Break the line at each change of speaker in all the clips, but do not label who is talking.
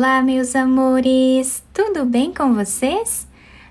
Olá, meus amores! Tudo bem com vocês?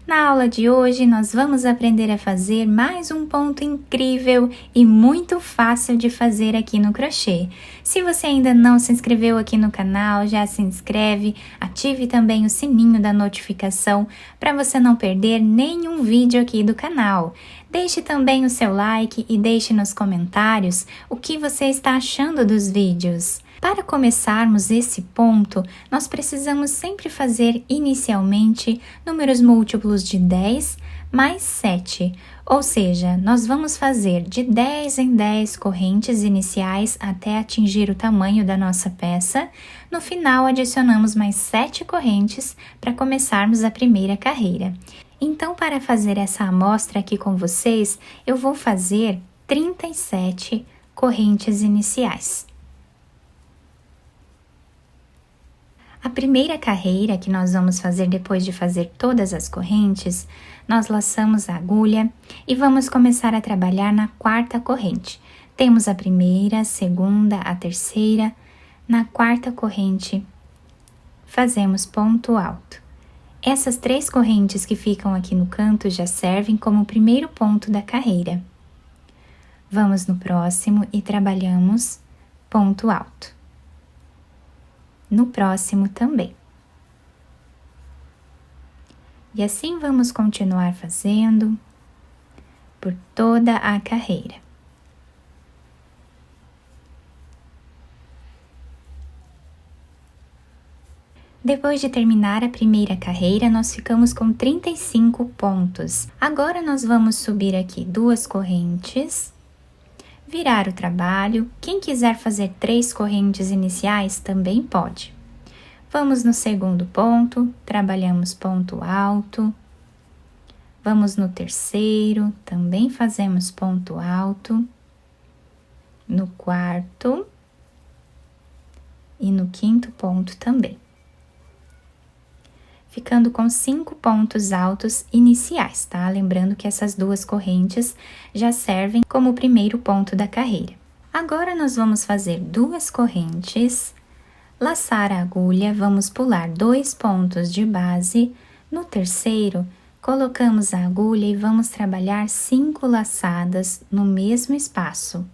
Na aula de hoje, nós vamos aprender a fazer mais um ponto incrível e muito fácil de fazer aqui no crochê. Se você ainda não se inscreveu aqui no canal, já se inscreve, ative também o sininho da notificação para você não perder nenhum vídeo aqui do canal. Deixe também o seu like e deixe nos comentários o que você está achando dos vídeos. Para começarmos esse ponto, nós precisamos sempre fazer inicialmente números múltiplos de 10 mais 7, ou seja, nós vamos fazer de 10 em 10 correntes iniciais até atingir o tamanho da nossa peça. No final, adicionamos mais 7 correntes para começarmos a primeira carreira. Então, para fazer essa amostra aqui com vocês, eu vou fazer 37 correntes iniciais. A primeira carreira que nós vamos fazer depois de fazer todas as correntes, nós laçamos a agulha e vamos começar a trabalhar na quarta corrente. Temos a primeira, a segunda, a terceira. Na quarta corrente, fazemos ponto alto. Essas 3 correntes que ficam aqui no canto já servem como o primeiro ponto da carreira. Vamos no próximo e trabalhamos ponto alto. No próximo também. E assim vamos continuar fazendo por toda a carreira. Depois de terminar a primeira carreira, nós ficamos com 35 pontos. Agora nós vamos subir aqui 2 correntes, virar o trabalho. Quem quiser fazer 3 correntes iniciais também pode. Vamos no segundo ponto, trabalhamos ponto alto. Vamos no terceiro, também fazemos ponto alto. No quarto e no quinto ponto também. Ficando com 5 pontos altos iniciais, tá? Lembrando que essas 2 correntes já servem como o primeiro ponto da carreira. Agora, nós vamos fazer 2 correntes, laçar a agulha, vamos pular 2 pontos de base. No terceiro, colocamos a agulha e vamos trabalhar 5 laçadas no mesmo espaço.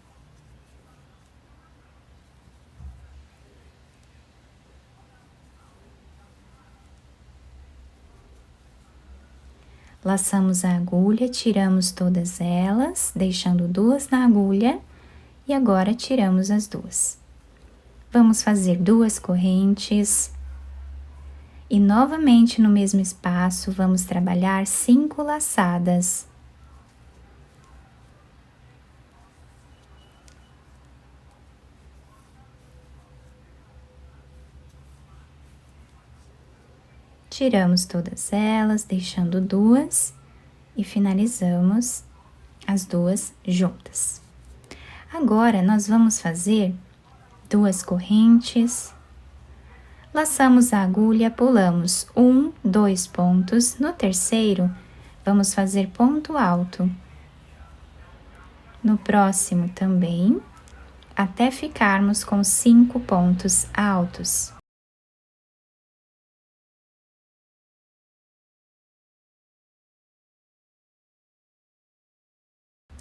Laçamos a agulha, tiramos todas elas, deixando 2 na agulha, e agora tiramos as 2. Vamos fazer 2 correntes, e novamente no mesmo espaço, vamos trabalhar 5 laçadas. Tiramos todas elas, deixando 2 e finalizamos as 2 juntas. Agora, nós vamos fazer 2 correntes, laçamos a agulha, pulamos 1, 2 pontos. No terceiro, vamos fazer ponto alto. No próximo também, até ficarmos com 5 pontos altos.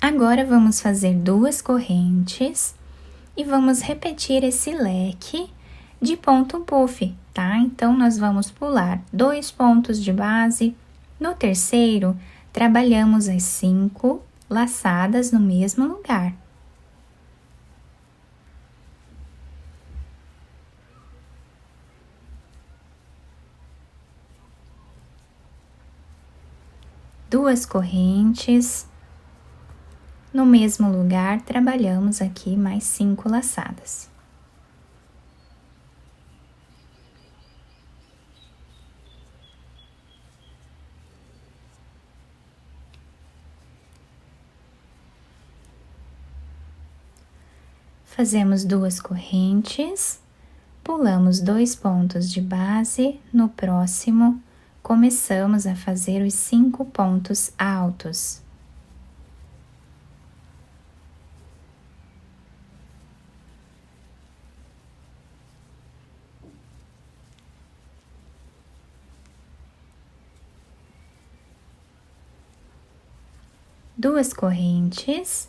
Agora, vamos fazer 2 correntes e vamos repetir esse leque de ponto puff, tá? Então, nós vamos pular 2 pontos de base. No terceiro, trabalhamos as 5 laçadas no mesmo lugar. Duas correntes. No mesmo lugar, trabalhamos aqui mais 5 laçadas. Fazemos 2 correntes, pulamos 2 pontos de base. No próximo, começamos a fazer os 5 pontos altos. 2 correntes,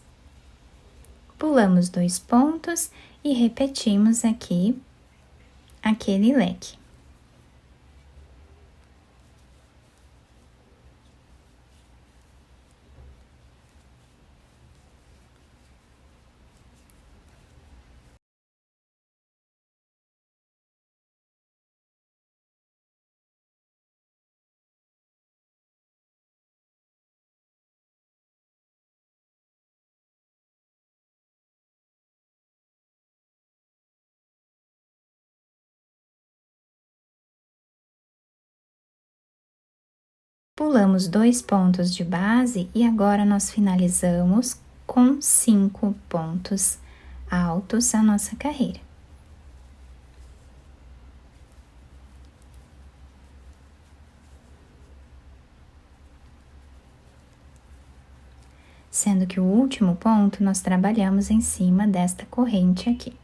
pulamos 2 pontos e repetimos aqui aquele leque. Pulamos 2 pontos de base e agora nós finalizamos com 5 pontos altos a nossa carreira. Sendo que o último ponto nós trabalhamos em cima desta corrente aqui.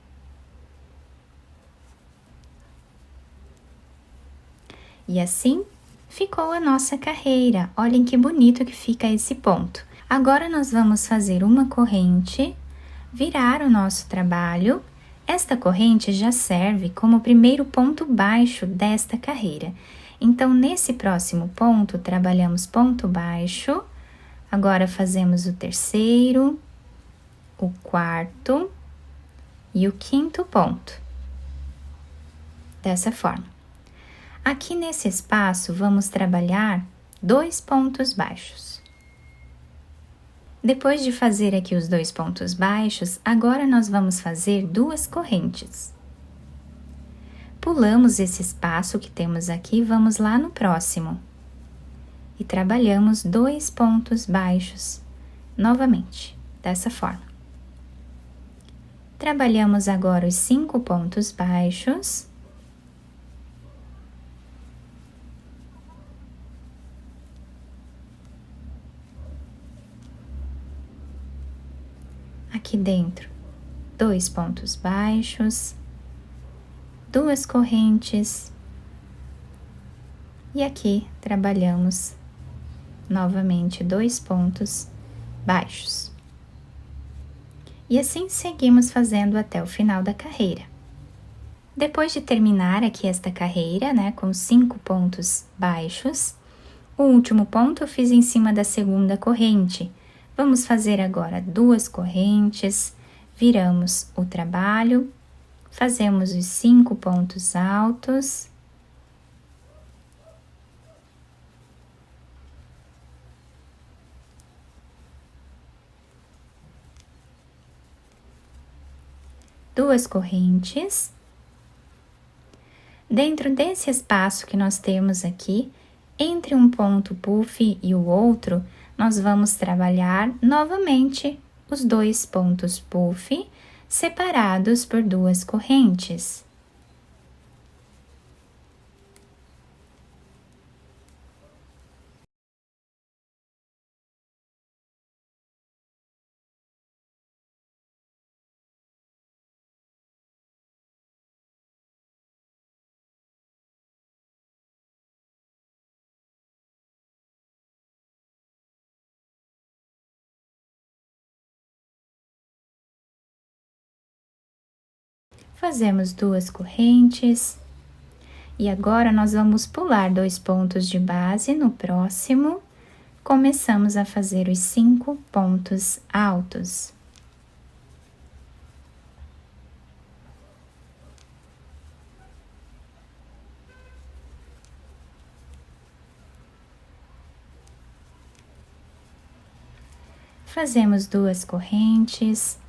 E assim ficou a nossa carreira. Olhem que bonito que fica esse ponto. Agora nós vamos fazer uma corrente, virar o nosso trabalho. Esta corrente já serve como o primeiro ponto baixo desta carreira. Então, nesse próximo ponto, trabalhamos ponto baixo. Agora fazemos o terceiro, o quarto e o quinto ponto. Dessa forma. Aqui nesse espaço, vamos trabalhar 2 pontos baixos. Depois de fazer aqui os 2 pontos baixos, agora nós vamos fazer 2 correntes. Pulamos esse espaço que temos aqui, vamos lá no próximo. E trabalhamos 2 pontos baixos, novamente, dessa forma. Trabalhamos agora os 5 pontos baixos. Aqui dentro, 2 pontos baixos, 2 correntes. E aqui trabalhamos novamente 2 pontos baixos. E assim seguimos fazendo até o final da carreira. Depois de terminar aqui esta carreira, né, com 5 pontos baixos, o último ponto eu fiz em cima da segunda corrente. Vamos fazer agora 2 correntes, viramos o trabalho, fazemos os 5 pontos altos. Duas correntes. Dentro desse espaço que nós temos aqui, entre um ponto puff e o outro, nós vamos trabalhar novamente os 2 pontos puff, separados por 2 correntes. Fazemos 2 correntes e agora nós vamos pular 2 pontos de base no próximo. Começamos a fazer os 5 pontos altos. Fazemos 2 correntes.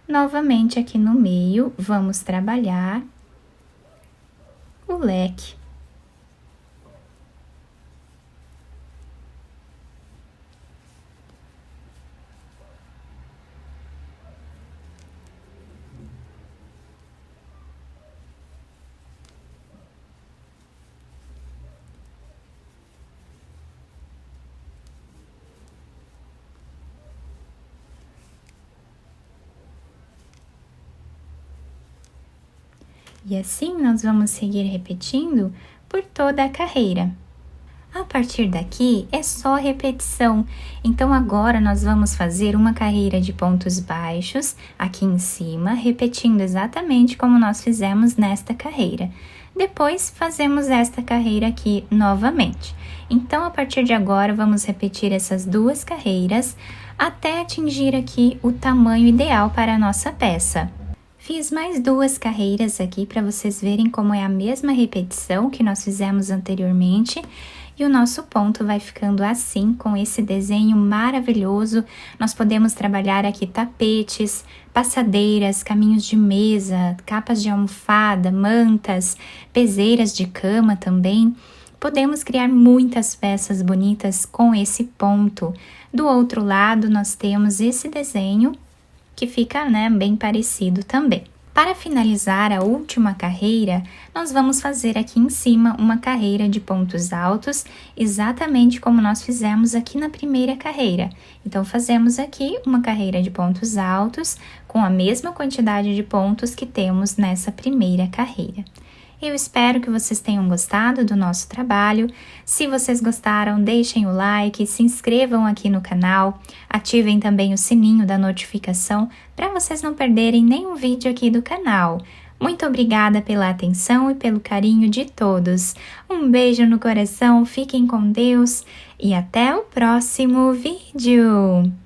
Novamente aqui no meio, vamos trabalhar o leque. E assim nós vamos seguir repetindo por toda a carreira. A A partir daqui é só repetição. Então agora nós vamos fazer uma carreira de pontos baixos aqui em cima, repetindo exatamente como nós fizemos nesta carreira. Depois fazemos esta carreira aqui novamente. Então a partir de agora vamos repetir essas duas carreiras até atingir aqui o tamanho ideal para a nossa peça. Fiz mais duas carreiras aqui para vocês verem como é a mesma repetição que nós fizemos anteriormente. E o nosso ponto vai ficando assim, com esse desenho maravilhoso. Nós podemos trabalhar aqui tapetes, passadeiras, caminhos de mesa, capas de almofada, mantas, peseiras de cama também. Podemos criar muitas peças bonitas com esse ponto. Do outro lado, nós temos esse desenho que fica, bem parecido também. Para finalizar a última carreira, nós vamos fazer aqui em cima uma carreira de pontos altos, exatamente como nós fizemos aqui na primeira carreira. Então, fazemos aqui uma carreira de pontos altos com a mesma quantidade de pontos que temos nessa primeira carreira. Eu espero que vocês tenham gostado do nosso trabalho. Se vocês gostaram, deixem o like, se inscrevam aqui no canal, ativem também o sininho da notificação para vocês não perderem nenhum vídeo aqui do canal. Muito obrigada pela atenção e pelo carinho de todos. Um beijo no coração, fiquem com Deus e até o próximo vídeo!